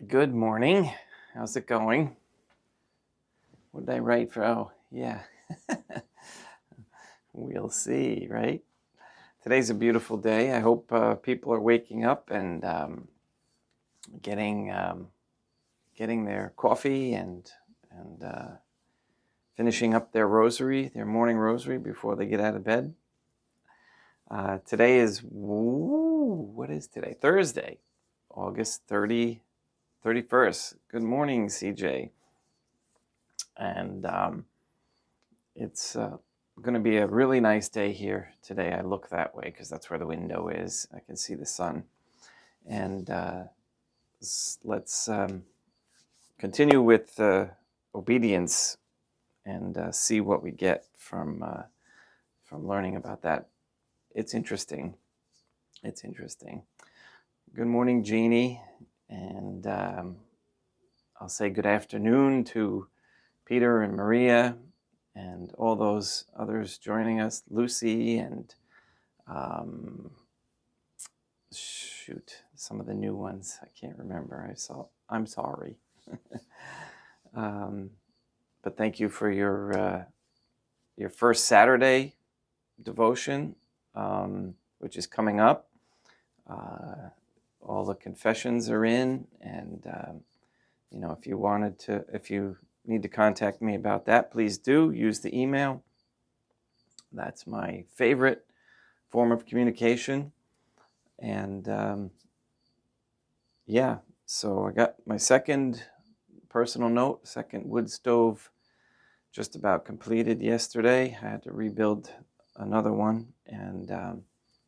Good morning. How's it going? What did I write for? Oh, yeah. We'll see, right? Today's a beautiful day. I hope people are waking up and getting their coffee and finishing up their rosary, their morning rosary before they get out of bed. Today is, what is today? Thursday, August 31st. Good morning, CJ. And it's going to be a really nice day here today. I look that way because that's where the window is. I can see the sun. And let's continue with obedience and see what we get from learning about that. It's interesting. It's interesting. Good morning, Jeannie. And I'll say good afternoon to Peter and Maria and all those others joining us, Lucy and some of the new ones. I can't remember. I'm sorry. But thank you for your first Saturday devotion, which is coming up. All the confessions are in, and if you need to contact me about that, please do use the email. That's my favorite form of communication. And so I got my second personal note, second wood stove, just about completed yesterday. I had to rebuild another one, and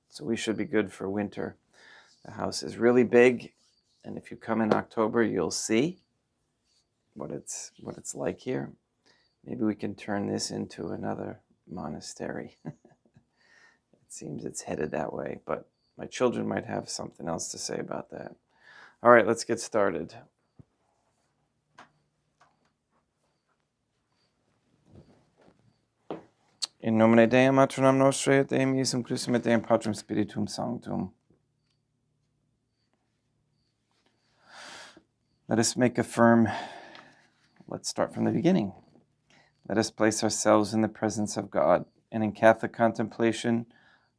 so we should be good for winter. The house is really big, and if you come in October, you'll see what it's like here. Maybe we can turn this into another monastery. It seems it's headed that way, but my children might have something else to say about that. All right, let's get started. In nomine Dei, Matronam Nostrae, et Deum Iesum Christum, et Deum Patrum Spiritum Sanctum. Let us make a firm. Let's start from the beginning. Let us place ourselves in the presence of God, and in Catholic contemplation,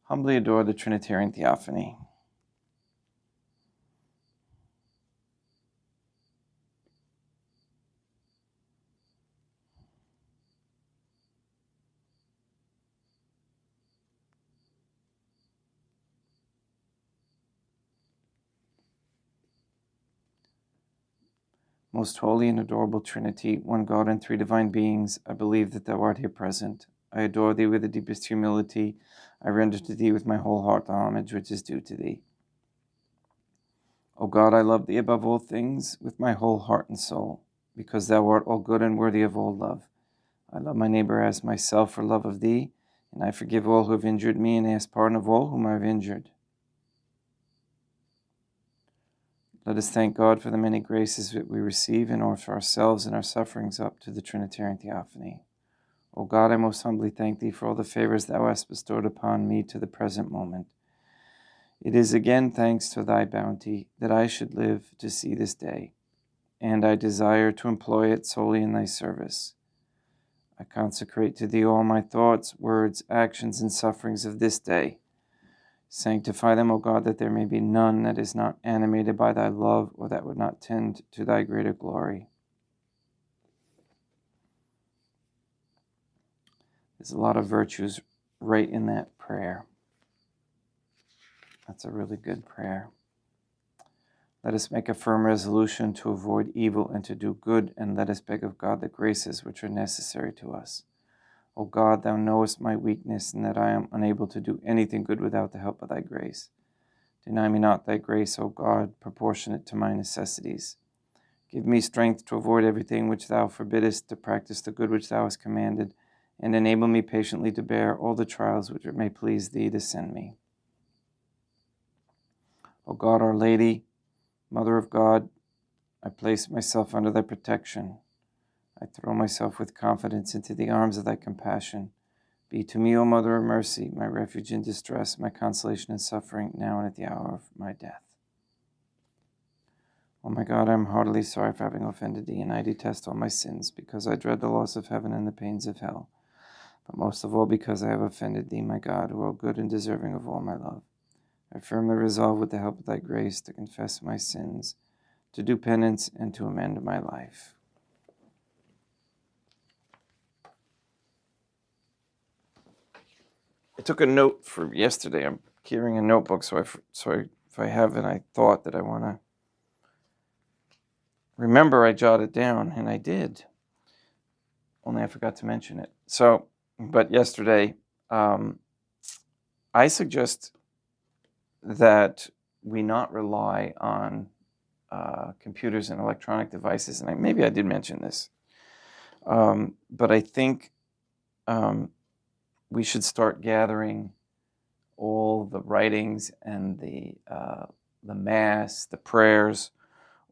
humbly adore the Trinitarian Theophany. Most holy and adorable Trinity, one God and three divine beings, I believe that thou art here present. I adore thee with the deepest humility. I render to thee with my whole heart the homage which is due to thee. O God, I love thee above all things with my whole heart and soul, because thou art all good and worthy of all love. I love my neighbor as myself for love of thee, and I forgive all who have injured me and ask pardon of all whom I have injured. Let us thank God for the many graces that we receive and offer ourselves and our sufferings up to the Trinitarian Theophany. O God, I most humbly thank thee for all the favors thou hast bestowed upon me to the present moment. It is again thanks to thy bounty that I should live to see this day, and I desire to employ it solely in thy service. I consecrate to thee all my thoughts, words, actions, and sufferings of this day. Sanctify them, O God, that there may be none that is not animated by thy love or that would not tend to thy greater glory. There's a lot of virtues right in that prayer. That's a really good prayer. Let us make a firm resolution to avoid evil and to do good, and let us beg of God the graces which are necessary to us. O God, thou knowest my weakness, and that I am unable to do anything good without the help of thy grace. Deny me not thy grace, O God, proportionate to my necessities. Give me strength to avoid everything which thou forbiddest, to practice the good which thou hast commanded, and enable me patiently to bear all the trials which it may please thee to send me. O God, Our Lady, Mother of God, I place myself under thy protection. I throw myself with confidence into the arms of thy compassion. Be to me, O Mother of Mercy, my refuge in distress, my consolation in suffering, now and at the hour of my death. O my God, I am heartily sorry for having offended thee, and I detest all my sins, because I dread the loss of heaven and the pains of hell. But most of all because I have offended thee, my God, who art good and deserving of all my love. I firmly resolve, with the help of thy grace, to confess my sins, to do penance, and to amend my life. I took a note for yesterday. I'm carrying a notebook, so if I have a thought that I want to remember, I jot it down, and I did. Only I forgot to mention it. But yesterday, I suggest that we not rely on computers and electronic devices, and maybe I did mention this, but I think we should start gathering all the writings and the Mass, the prayers,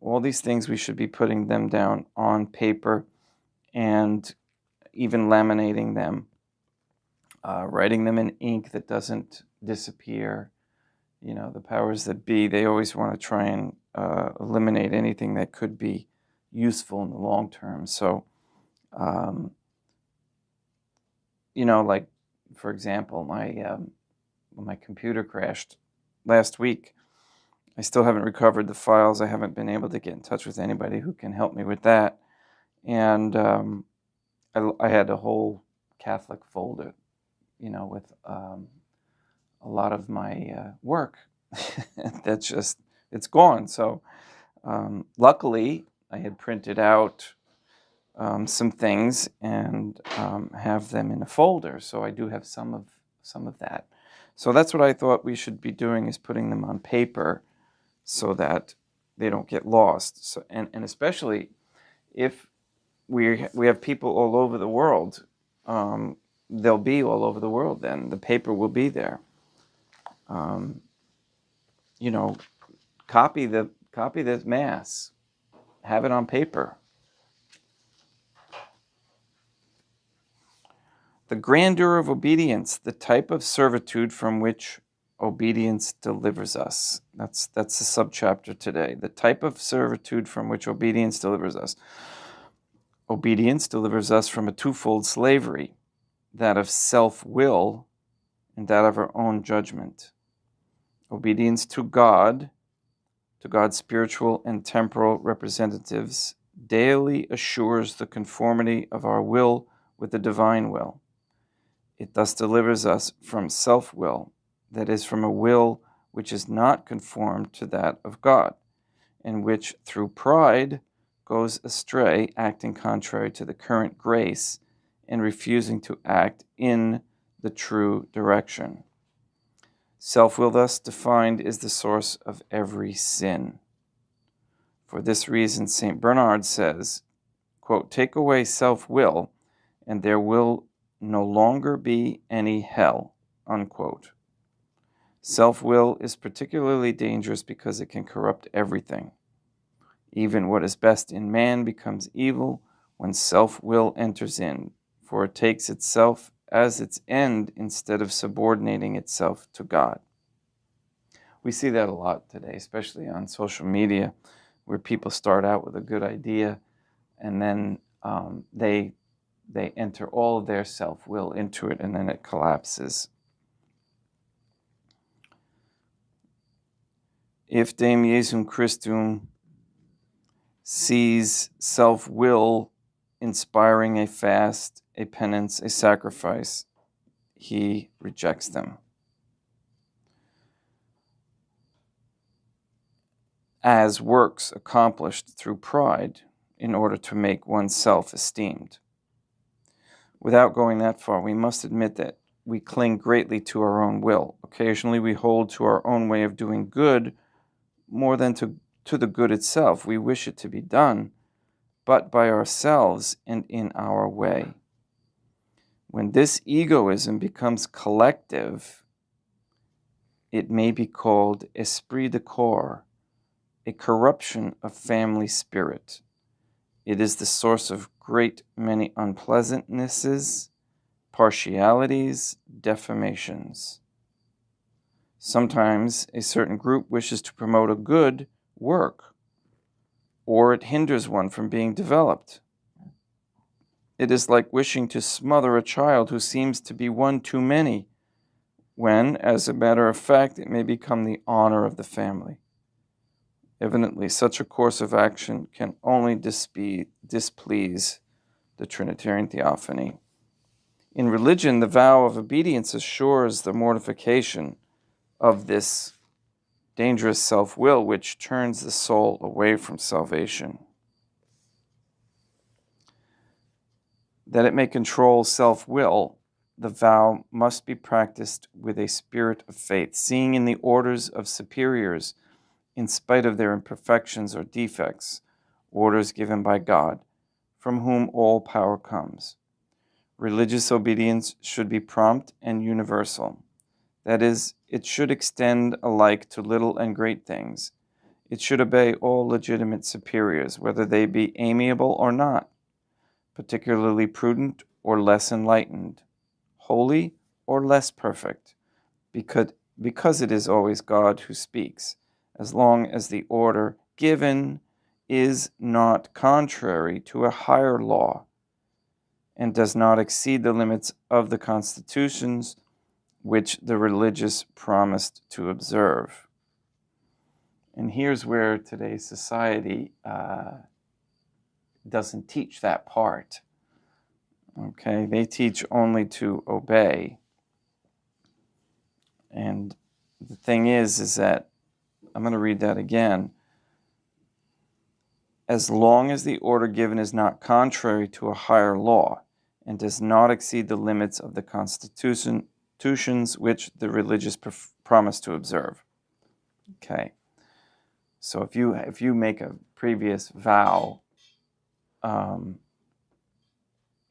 all these things. We should be putting them down on paper and even laminating them, writing them in ink that doesn't disappear. The powers that be, they always want to try and eliminate anything that could be useful in the long term. So, like, for example, when my computer crashed last week, I still haven't recovered the files. I haven't been able to get in touch with anybody who can help me with that. And I had a whole Catholic folder, with a lot of my work. It's gone. So luckily, I had printed out some things and have them in a folder. So I do have some of that. So that's what I thought we should be doing, is putting them on paper so that they don't get lost. So and especially if we have people all over the world, they'll be all over the world. Then the paper will be there. Copy the Mass, have it on paper. The grandeur of obedience, the type of servitude from which obedience delivers us. That's the subchapter today. The type of servitude from which obedience delivers us. Obedience delivers us from a twofold slavery, that of self-will and that of our own judgment. Obedience to God's spiritual and temporal representatives, daily assures the conformity of our will with the divine will. It thus delivers us from self-will, that is, from a will which is not conformed to that of God, and which, through pride, goes astray, acting contrary to the current grace, and refusing to act in the true direction. Self-will, thus defined, is the source of every sin. For this reason, St. Bernard says, quote, "Take away self-will, and there will no longer be any hell," unquote. Self-will is particularly dangerous because it can corrupt everything. Even what is best in man becomes evil when self-will enters in, for it takes itself as its end instead of subordinating itself to God. We see that a lot today, especially on social media, where people start out with a good idea and then they enter all of their self-will into it, and then it collapses. If Dame Jesum Christum sees self-will inspiring a fast, a penance, a sacrifice, he rejects them as works accomplished through pride in order to make oneself esteemed. Without going that far, we must admit that we cling greatly to our own will. Occasionally we hold to our own way of doing good more than to the good itself. We wish it to be done, but by ourselves and in our way. When this egoism becomes collective, it may be called esprit de corps, a corruption of family spirit. It is the source of great many unpleasantnesses, partialities, defamations. Sometimes a certain group wishes to promote a good work, or it hinders one from being developed. It is like wishing to smother a child who seems to be one too many, when, as a matter of fact, it may become the honor of the family. Evidently, such a course of action can only displease the Trinitarian Theophany. In religion, the vow of obedience assures the mortification of this dangerous self-will which turns the soul away from salvation. That it may control self-will, the vow must be practiced with a spirit of faith, seeing in the orders of superiors, in spite of their imperfections or defects, orders given by God, from whom all power comes. Religious obedience should be prompt and universal. That is, it should extend alike to little and great things. It should obey all legitimate superiors, whether they be amiable or not, particularly prudent or less enlightened, holy or less perfect, because it is always God who speaks, as long as the order given is not contrary to a higher law and does not exceed the limits of the constitutions which the religious promised to observe. And here's where today's society doesn't teach that part. Okay, they teach only to obey. And the thing is that, I'm going to read that again. As long as the order given is not contrary to a higher law and does not exceed the limits of the constitutions which the religious promise to observe. Okay, so if you make a previous vow,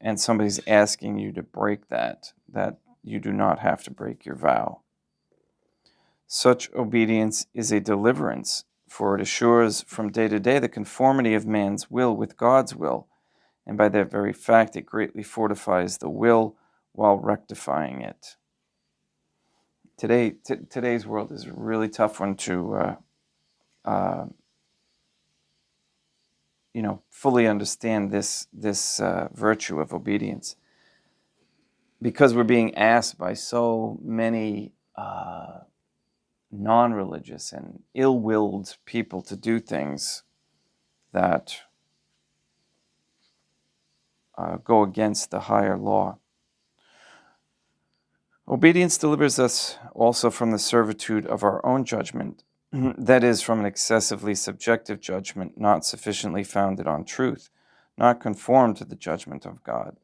and somebody's asking you to break that you do not have to break your vow. Such obedience is a deliverance, for it assures from day to day the conformity of man's will with God's will, and by that very fact it greatly fortifies the will while rectifying it. Today's world is a really tough one to fully understand this virtue of obedience, because we're being asked by so many non-religious and ill-willed people to do things that go against the higher law. Obedience delivers us also from the servitude of our own judgment, that is, from an excessively subjective judgment not sufficiently founded on truth, not conformed to the judgment of God.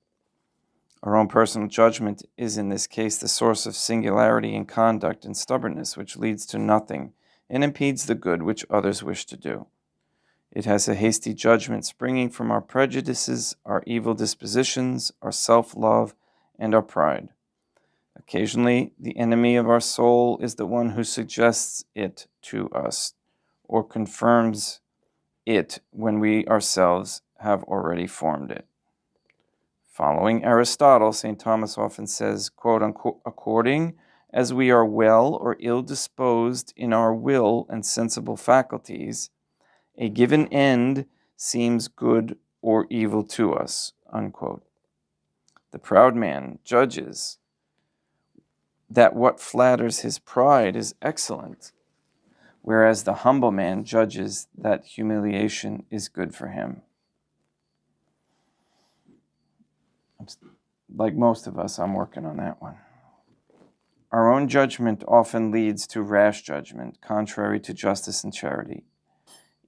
Our own personal judgment is in this case the source of singularity in conduct and stubbornness, which leads to nothing and impedes the good which others wish to do. It has a hasty judgment springing from our prejudices, our evil dispositions, our self-love, and our pride. Occasionally, the enemy of our soul is the one who suggests it to us or confirms it when we ourselves have already formed it. Following Aristotle, St. Thomas often says, quote unquote, according as we are well or ill disposed in our will and sensible faculties, a given end seems good or evil to us, unquote. The proud man judges that what flatters his pride is excellent, whereas the humble man judges that humiliation is good for him. Like most of us, I'm working on that one. Our own judgment often leads to rash judgment, contrary to justice and charity.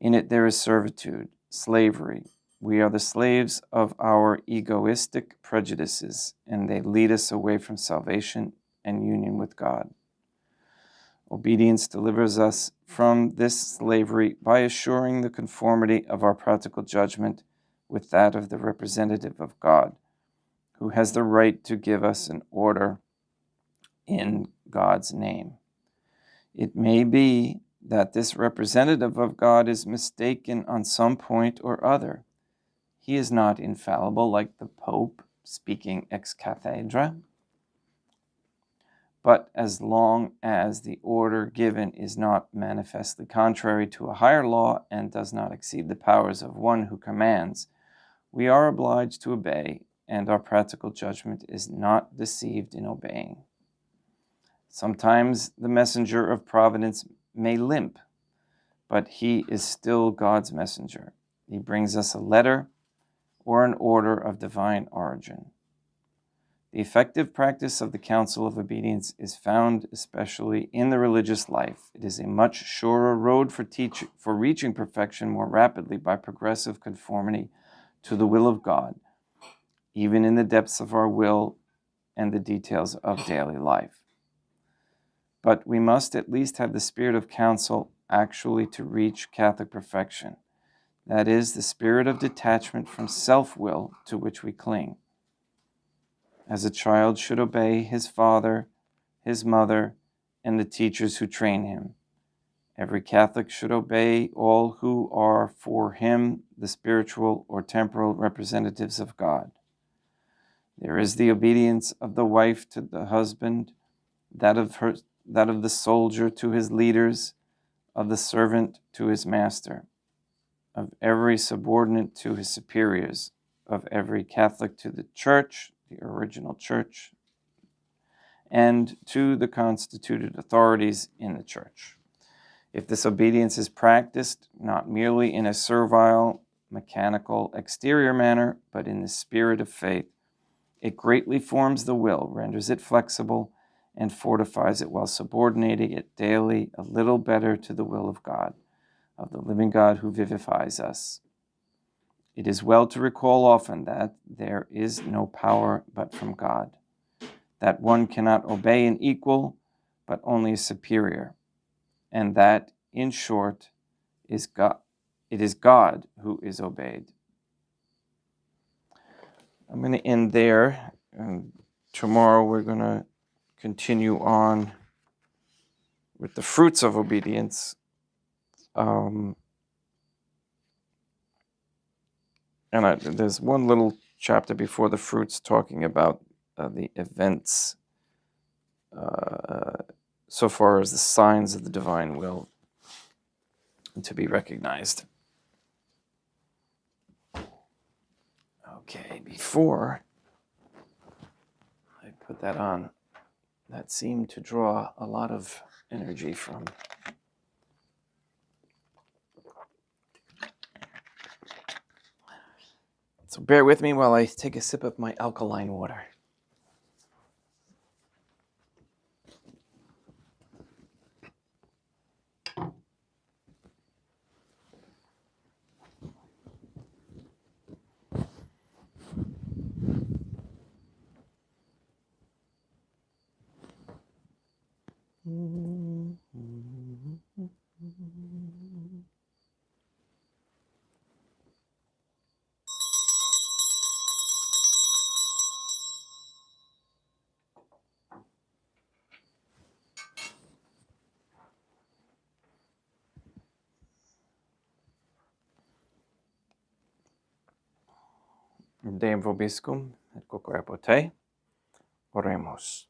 In it there is servitude, slavery. We are the slaves of our egoistic prejudices, and they lead us away from salvation and union with God. Obedience delivers us from this slavery by assuring the conformity of our practical judgment with that of the representative of God, who has the right to give us an order in God's name. It may be that this representative of God is mistaken on some point or other. He is not infallible like the Pope speaking ex cathedra, But as long as the order given is not manifestly contrary to a higher law and does not exceed the powers of one who commands, we are obliged to obey, and our practical judgment is not deceived in obeying. Sometimes the messenger of providence may limp, but he is still God's messenger. He brings us a letter or an order of divine origin. The effective practice of the counsel of obedience is found especially in the religious life. It is a much surer road for reaching perfection more rapidly by progressive conformity to the will of God, even in the depths of our will and the details of daily life. But we must at least have the spirit of counsel actually to reach Catholic perfection. That is, the spirit of detachment from self-will to which we cling. As a child should obey his father, his mother, and the teachers who train him, every Catholic should obey all who are for him the spiritual or temporal representatives of God. There is the obedience of the wife to the husband, that of the soldier to his leaders, of the servant to his master, of every subordinate to his superiors, of every Catholic to the Church, the original Church, and to the constituted authorities in the Church. If this obedience is practiced not merely in a servile, mechanical, exterior manner, but in the spirit of faith, it greatly forms the will, renders it flexible, and fortifies it while subordinating it daily a little better to the will of God, of the living God who vivifies us. It is well to recall often that there is no power but from God, that one cannot obey an equal, but only a superior, and that, in short, it is God who is obeyed. I'm going to end there, and tomorrow we're going to continue on with the fruits of obedience. There's one little chapter before the fruits talking about the events so far as the signs of the divine will to be recognized. Okay, before I put that on, that seemed to draw a lot of energy from. So bear with me while I take a sip of my alkaline water. Deum vobiscum et corpore te. Oremos.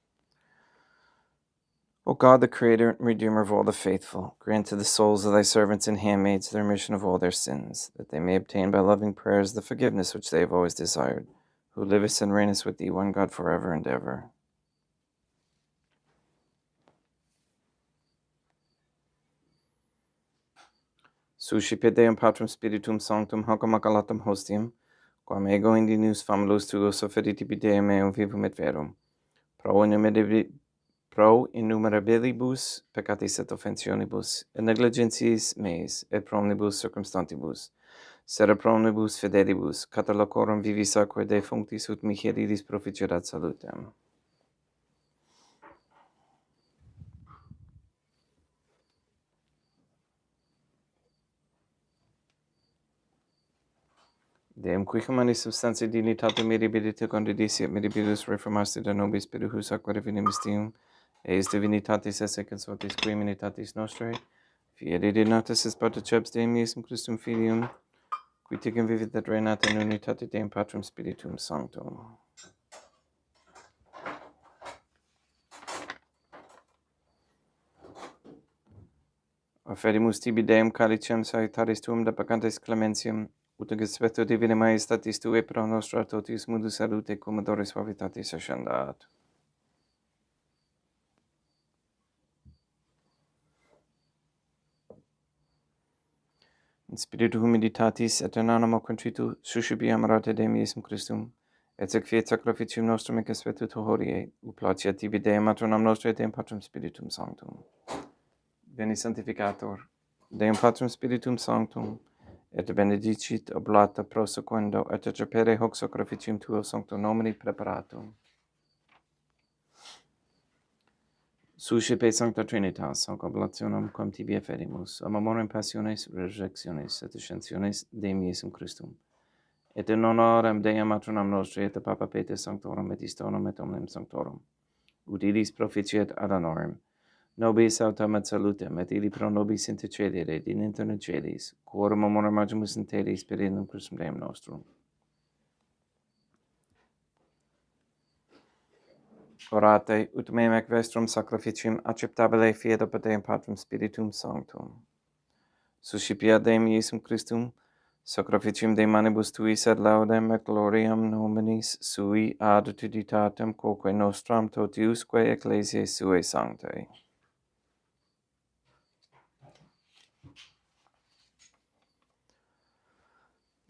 O God, the Creator and Redeemer of all the faithful, grant to the souls of thy servants and handmaids the remission of all their sins, that they may obtain by loving prayers the forgiveness which they have always desired, who livest and reignest with thee, one God, forever and ever. Suscipit Deum Patrum Spiritum Sanctum, hoc maculatum hostium, quam ego indinus famulus tuos offeritibi Deum meum vivum et verum, pro innumerabilibus peccatis et offensionibus, et negligentiis meis, et pro omnibus circumstantibus, sed pro omnibus fidelibus, catalocorum vivis aquae defunctis ut mihi ridis proficerat salutem. Deum qui humani substantiae dignitate mirabilite condidisi et mirabilis reformasti da nobis spiritus aquae divinium, eis divinitatis esse consortis qui minitatis nostrae, fieri denotus est particips Deum Iesum Christum Filium, qui ticum vivit et reinat in unitate Deum Patrum Spiritum Sanctum. Offerimus tibi Deum calicem salutaris tuum da pacantes clementium, ut in specto divine majestatis tue pro nostra totius mundus salute cum odore suavitatis ascendat. In spiritu humilitatis et in animo contritu suscipiam rate Deum Iesum Christum, et sec fiat sacrificium nostrum ec spectu hodie, ut placiat tibi Deum matronam nostre et Deum Patrum Spiritum Sanctum. Veni Sanctificator, Deum Patrum Spiritum Sanctum, et benedicit oblata prosequendo, et recepere hoc sacrificium tuo sancto nomini preparatum. Suscipe Sancta Trinitas, hoc oblationem quam tibi efferimus, a memoriam passiones, resurrectiones, et ascensiones Deum Iesum Christum, et in honorem Deum matronam nostri, et Papa Peter Sanctorum, et Istorum, et omnem Sanctorum, ut illis proficiat ad honorem, nobis autem et salutem, et illi pro nobis intercedere, in interne celis, quorum memoriam agimus in teli spiritum Christum Deum nostrum. Orate, ut meum ec vestrum sacrificium acceptabile fiat op Deum Patrum Spiritum Sanctum. Suscipiat Deum Iesum Christum, sacrificium de manibus tuis ad laudem et gloriam nominis sui ad utilitatem quoque nostram totiusque ecclesiae suae sanctae.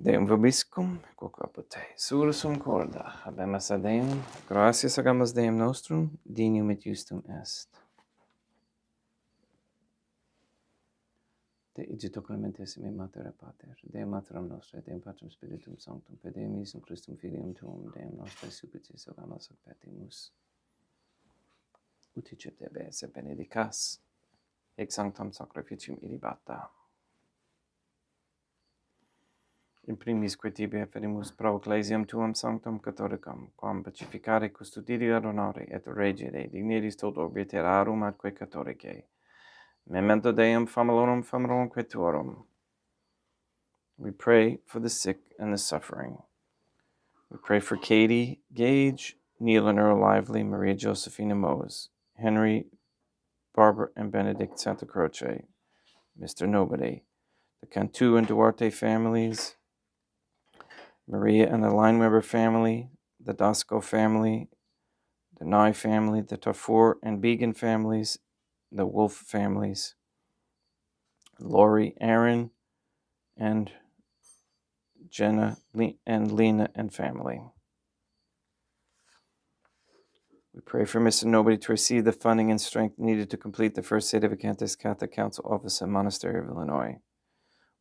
Deum vobiscum, quoque apud te, sursum corda, habemus ad Deum, gratias agamus Deum nostrum, dignum et justum est. Te igito clementissime Mater et Pater, Deum Materam Nostre, Deum Patrum Spiritum Sanctum, per Deum Iesum Christum Filium Tuum, Deum Nostre Supplicis, ogamus ac petimus. Ut icete se benedicas, ex sanctam sacrificium ilibata. In primis que tibi efferimus pro ecclesiam tuam sanctum catholicam, quam pacificare custodire ad honore et regere dignitis tot orbiterarum atque catholicae. Memento Deum famulorum quatuorum. We pray for the sick and the suffering. We pray for Katie Gage, Neil and Earl Lively, Maria Josephina Mose, Henry, Barbara and Benedict Santa Croce, Mr. Nobody, the Cantu and Duarte families, Maria and the Lineweber family, the Dasco family, the Nye family, the Tafur and Began families, the Wolf families, Lori, Aaron, and Jenna and Lena and family. We pray for Mr. Nobody to receive the funding and strength needed to complete the first Sedevacantist Catholic Council office at Monastery of Illinois.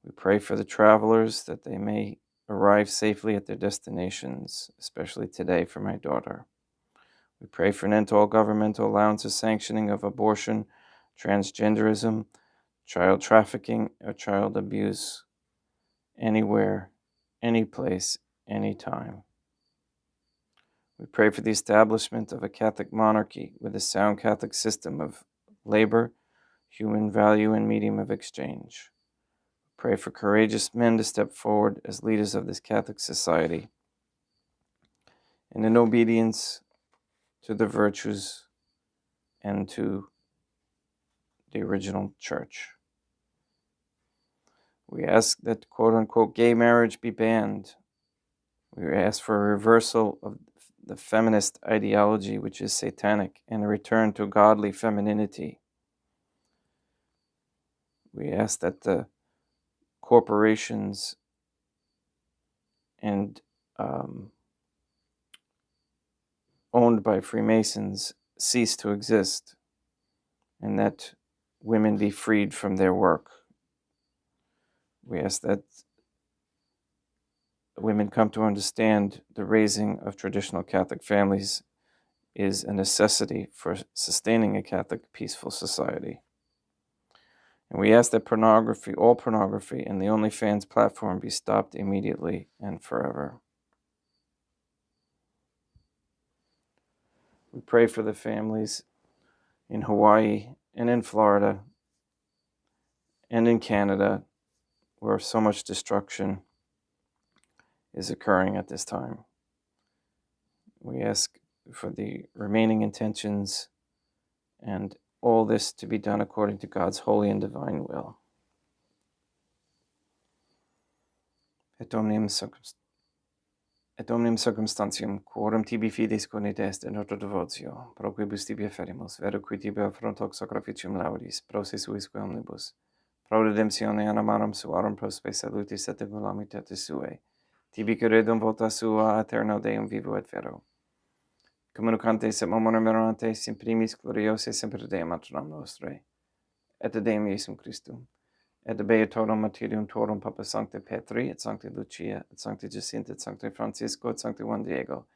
We pray for the travelers that they may arrive safely at their destinations, especially today for my daughter. We pray for an end to all governmental allowances sanctioning of abortion, transgenderism, child trafficking, or child abuse, anywhere, any place, anytime. We pray for the establishment of a Catholic monarchy with a sound Catholic system of labor, human value, and medium of exchange. We pray for courageous men to step forward as leaders of this Catholic society and in obedience to the virtues and to the original church. We ask that quote-unquote gay marriage be banned. We ask for a reversal of the feminist ideology, which is satanic, and a return to godly femininity. We ask that the corporations and owned by Freemasons cease to exist, and that women be freed from their work. We ask that women come to understand the raising of traditional Catholic families is a necessity for sustaining a Catholic peaceful society. And we ask that all pornography, and the OnlyFans platform be stopped immediately and forever. We pray for the families in Hawaii and in Florida and in Canada where so much destruction is occurring at this time. We ask for the remaining intentions and all this to be done according to God's holy and divine will. Et omnium circumstantium, quorum tibi fidis conit est in ordo devotio, pro quibus tibi afferimus, vero qui tibi affrontox sacrificium laudis, pro se suisque omnibus, pro redemptione animarum suarum pro spe salutis et volumitatis suae, tibi credum vota sua aeterno Deum vivo et vero. Communicantes et momone merorantes in primis gloriose semper Deum matronam nostrae, et Deum Iesum Christum, et beatorum martyrium torum Papa Sancte Petri, et Sancte Lucia, et Sancte Jacinta, et Sancte Francisco, et Sancte Juan Diego,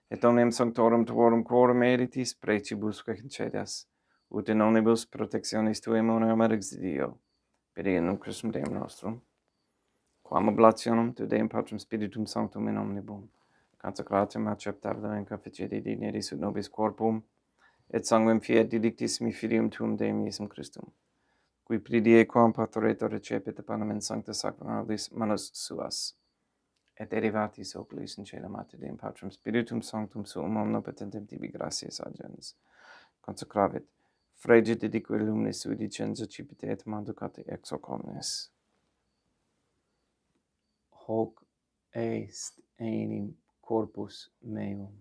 et omnium sanctorum tuorum quorum meritis precibus concedas, ut in omnibus protectionis tuae monum exilio, per in Christum Deum nostrum, quam oblationem tu Deum Patrum Spiritum Sanctum in omnibus, consecratum acceptabile in confecere digneris ut nobis corpum, et sanguem fiat delictissimi filium tuum Deum Iesum Christum, qui pridie quam pastoretur recepit panem in sancta sacramentis manus suas, et derivatis oculis in caelum ate Deum Patrum Spiritum Sanctum suum omnipotentem tibi gratias agens, consecravit, fregit dedique luminis sui dicenza cipite et manducate ex hoc omnes. Hoc est enim corpus meum.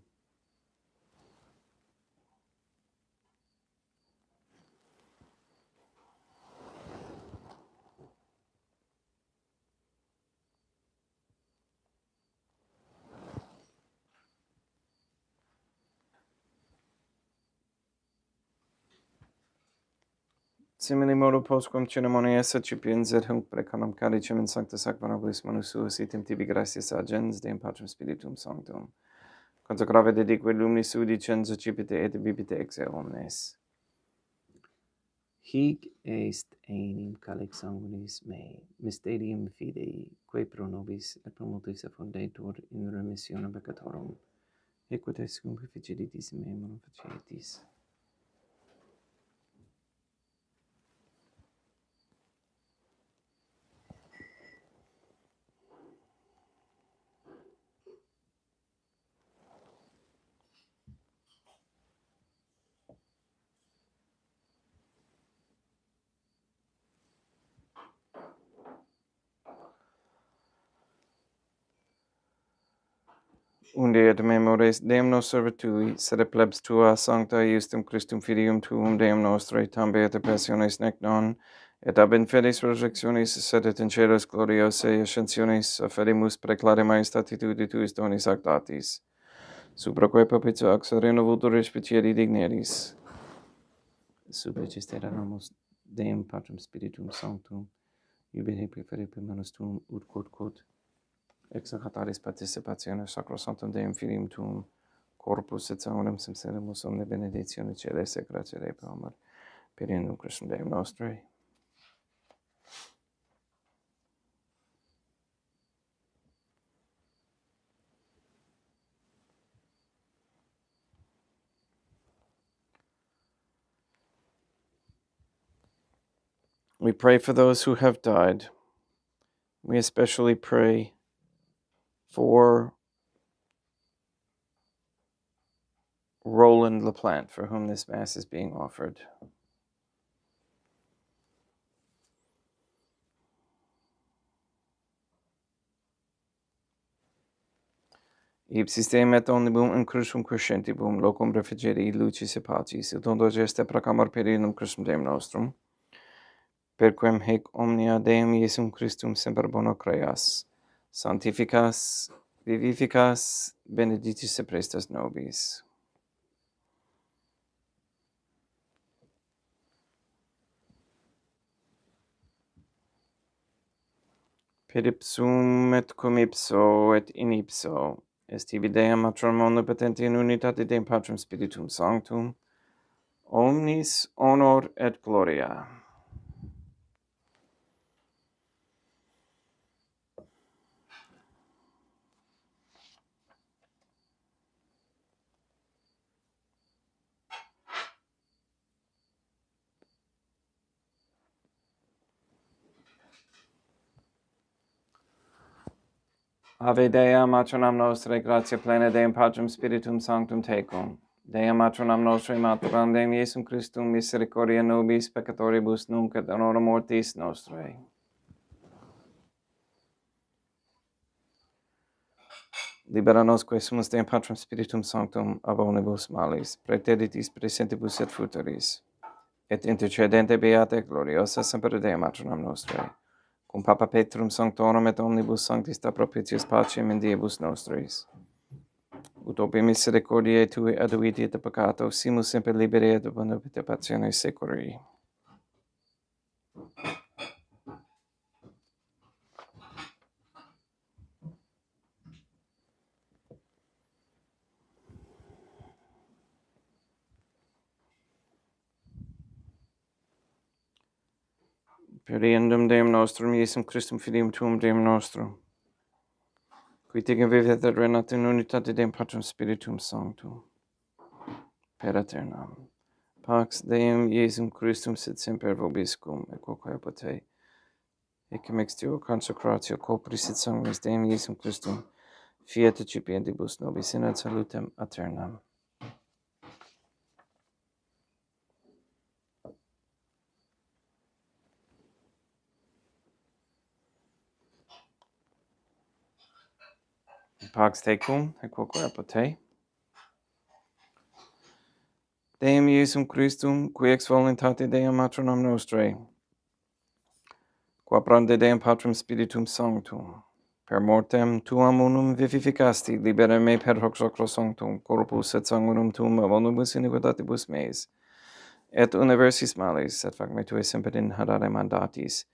Simili modo postquam ceremonias accipiens et hunc precanam caricem in sancta sacramentis manus suas item tibi gratias agens Deum Patrum Spiritum Sanctum. Consecrave dedique luminis sui dicens accipite et bibite ex eo omnes. Hic est enim calix sanguinis mei, mysterium fidei, quae pro nobis et pro multis effundetur in remissionem peccatorum, equit est cum efficiditis meum facietis. Unde et memores Deum nos servitui, sed plebs tua sancta iustum Christum filium tuum Deum nostrae, tambe et passiones nec non, et ab in fides resurrectionis, sed et in celos gloriose ascensionis, afferimus preclare majestatitudi tuis donis ac datis, supraque perpetua ac sereno vultur respicieri digneris. Sub registera namus Deum Patrum Spiritum Sanctum, iubere preferite manus tuum ut quod ex hataris participationis sacrosanctum Deum Filium tuum, corpus et sanguinem simserimus omne benedictione celeste gratia Dei per amor, per in Christum Deum nostrae. We pray for those who have died. We especially pray for Roland LaPlante, for whom this Mass is being offered. Ipsis Deum et omnibus in crucium crescentibum, locum refrigerii lucis et pacis, et ondo geste proclamar per in Christum Deum nostrum, per quem hec omnia Deum Iesum Christum semper bono creas, sanctificas, vivificas, benedictis et prestas nobis. Per ipsum et cum ipso et in ipso, est tibi Deum Matronum omnipotenti in unitate Deum Patrum Spiritum Sanctum, omnis honor et gloria. Ave Dea, Matronam nostrae, gratia plena Deum Patrum Spiritum Sanctum tecum, Deum matronam nostre mater Deum Iesum Christum misericordia nobis peccatoribus nunc et in hora mortis nostrae. Libera nos quae sumus Deum Patrum Spiritum Sanctum ab omnibus malis, praeteritis presentibus et futuris, et intercedente beate gloriosa semper Deum matronam nostrae, cum Papa Petrum Sanctorum et omnibus sanctis da propitius pacem in diebus nostris. Ut obi misericordiae tui aduiti et peccato, simus semper liberi et bonum patione securi. Per iendum Deum nostrum, Iesum Christum filium tuum Deum nostrum, qui ticum vivet et renat in unitate Deum Patrum Spiritum Sanctum, per aeternam. Pax Deum Iesum Christum sit semper vobiscum, et quoque pote, ecum extio consecratio corporis et sanguis Deum Iesum Christum, fiat recipientibus nobis in ad salutem aeternam. Pax tecum, et quoque pote, Deum Iesum Christum, qui ex voluntate Deum matronam nostrae, qua prande Deum Patrum Spiritum Sanctum, per mortem tuam unum vivificasti, libera me per hoc sacro sanctum, corpus et sanguinum tuum ab omnibus iniquitatibus meis, et universis malis, et fac me tue semper in hadare mandatis,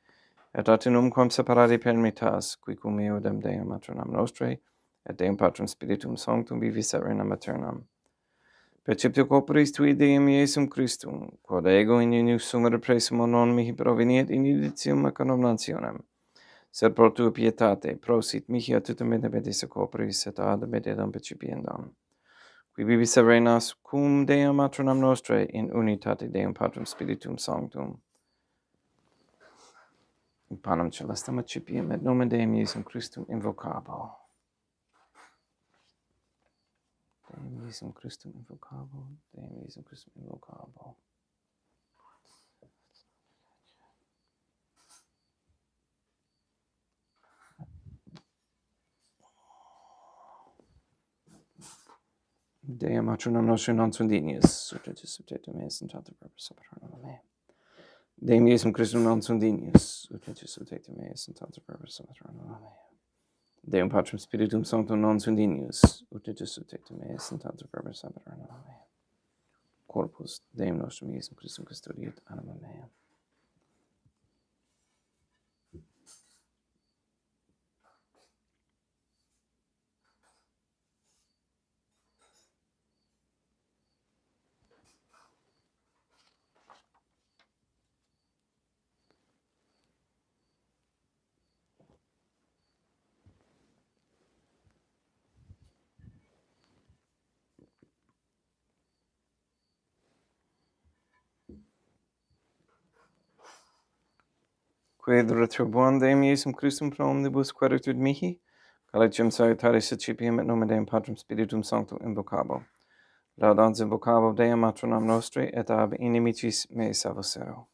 et atinum quam separare permittas, qui cum eodem Deum matronam nostrae, et Deum Patrum Spiritum Sanctum vivis et regnam aeternam. Perceptio corporis tui Deum Iesum Christum, quod ego in unius sumere presimo non mihi proveniet in indicium economnationem, sed pro tua pietate, prosit mihi a tutum benebentis corporis et ad mededam percipiendam, qui vivis et reinas cum Deum matronam nostrae in unitate Deum Patrum Spiritum Sanctum. In panem celestem accipiem et nomen Deum Iesum Christum invocabo. Deum Iesum Christum invocabo, Deum Iesum Christum invocabo. Deum matronam nostrum non sunt dignius, ut et subjectum meis in tanta purpose patronum mea. Deum Iesum Christum non sunt dignius, ut et subjectum meis in tanta purpose patronum mea. Deum Patrum Spiritum Sanctum non sunt dignius, ut et subjectum meis in tanta purpose patronum mea. Corpus Deum nostrum Iesum Christum custodiet anima mea. Quid retribuam Deum Iesum Christum pro omnibus queritud mihi, calicem salutaris accipiem et nomen Deum Patrum Spiritum Sanctum invocabo. Laudans invocabo Deum matronam nostri et ab inimicis meis avocero.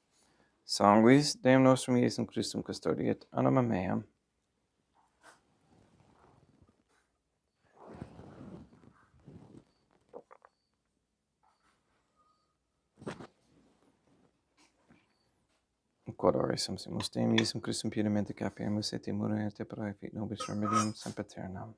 Sanguis Deum nostrum Iesum Christum custodiet anima meam. Quod ore subsimus Deum Iesum Christum piedemente capiamus et immune et praefit nobis remedium sempiternam.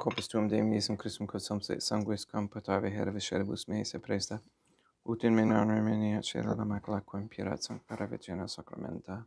Corpus tuum Deum Iesum Christum quod sumpsit sanguis quam potave herve scelibus meis e presta, ut in menor remenia cela la macula quam purat sancta Virginia sacramenta.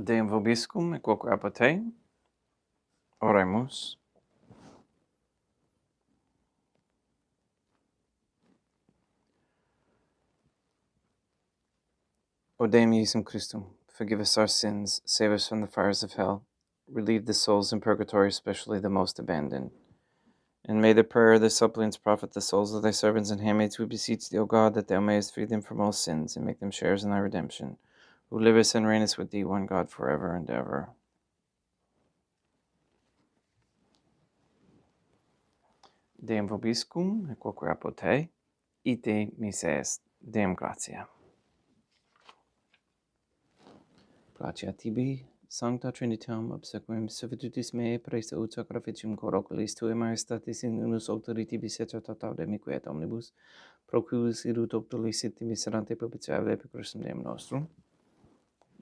Deum vobiscum et quoque apote. Oremus. O Deum Iesum Christum, forgive us our sins, save us from the fires of hell, relieve the souls in purgatory, especially the most abandoned. And may the prayer of the suppliants profit the souls of thy servants and handmaids, we beseech thee, O God, that thou mayest free them from all sins, and make them sharers in thy redemption, who livest and reignest with thee, one God, forever and ever. Deum vobiscum, et quoque apote, ite mises. Deum gratia. Gratia tibi, Sancta Trinitam, obsequim servitutis mea praesta ut sacrificium coroculis tuae majestatis in unus auctoritibus et totaude quiet omnibus, pro quibus irut octolicit miserante propitiae per Christum Deum nostrum.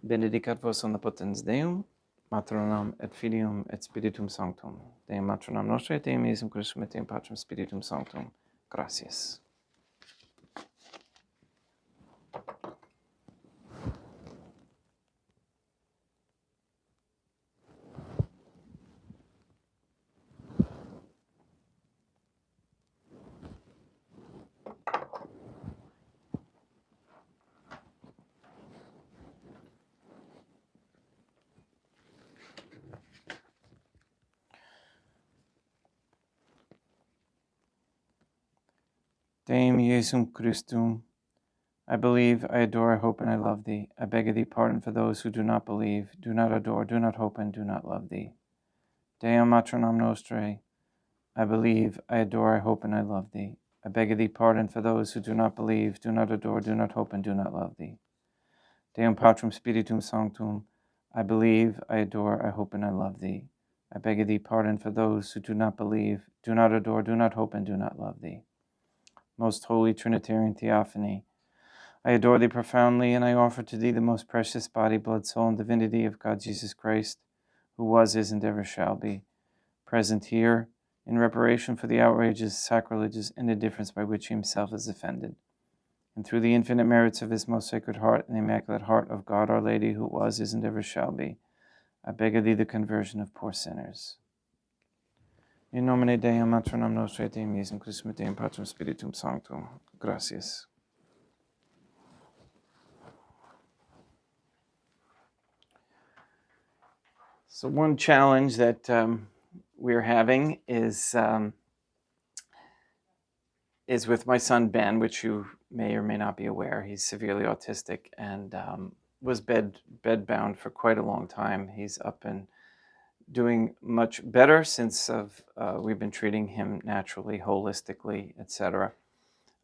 Benedicat vos omnipotens Deum, Matronam et Filium et Spiritum Sanctum. Deum Matronam Nostrae, Deum Iesum Christum et Deum Patrum Spiritum Sanctum. Gratias. Deum Iesum Christum, I believe, I adore, I hope, and I love thee. I beg of thee pardon for those who do not believe, do not adore, do not hope, and do not love thee. Deum Matronam Nostrae, I believe, I adore, I hope, and I love thee. I beg of thee pardon for those who do not believe, do not adore, do not hope, and do not love thee. Deum Patrum Spiritum Sanctum, I believe, I adore, I hope, and I love thee. I beg of thee pardon for those who do not believe, do not adore, do not hope, and do not love thee. Most Holy Trinitarian Theophany, I adore thee profoundly, and I offer to thee the most precious body, blood, soul, and divinity of God Jesus Christ, who was, is, and ever shall be, present here in reparation for the outrages, sacrileges, and indifference by which he himself is offended. And through the infinite merits of his most sacred heart and the immaculate heart of God our Lady, who was, is, and ever shall be, I beg of thee the conversion of poor sinners. In nomine Deum, Matronam Nostrae, Deum Iesum Christum, et Deum Patrum Spiritum Sanctum. Gracias. So one challenge that we're having is with my son Ben, which you may or may not be aware. He's severely autistic and was bedbound for quite a long time. He's up and doing much better since we've been treating him naturally, holistically, etc.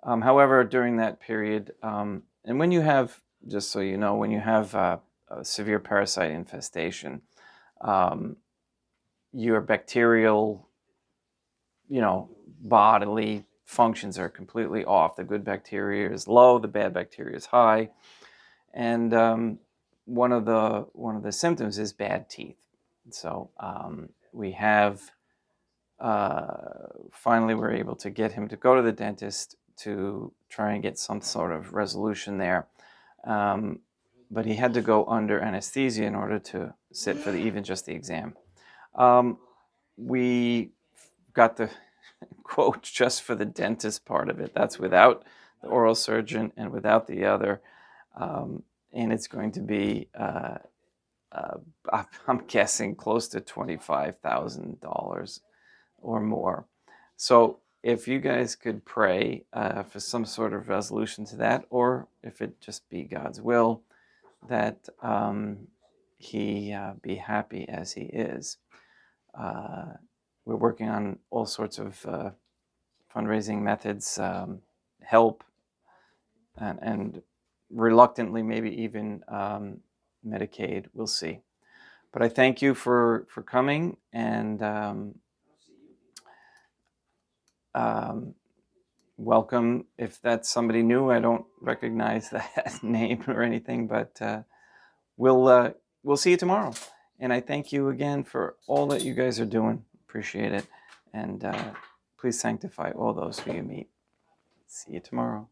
However, during that period, and when you have, just so you know, when you have a severe parasite infestation, your bacterial, bodily functions are completely off. The good bacteria is low, the bad bacteria is high, and one of the symptoms is bad teeth. So we have finally we're able to get him to go to the dentist to try and get some sort of resolution there. But he had to go under anesthesia in order to sit for even just the exam. We got the quote just for the dentist part of it. That's without the oral surgeon and without the other. And it's going to be, I'm guessing, close to $25,000 or more. So if you guys could pray for some sort of resolution to that, or if it just be God's will, that he be happy as he is. We're working on all sorts of fundraising methods, help, and reluctantly maybe even Medicaid. We'll see. But I thank you for coming, and welcome. If that's somebody new, I don't recognize that name or anything, but we'll see you tomorrow. And I thank you again for all that you guys are doing. Appreciate it. And please sanctify all those who you meet. See you tomorrow.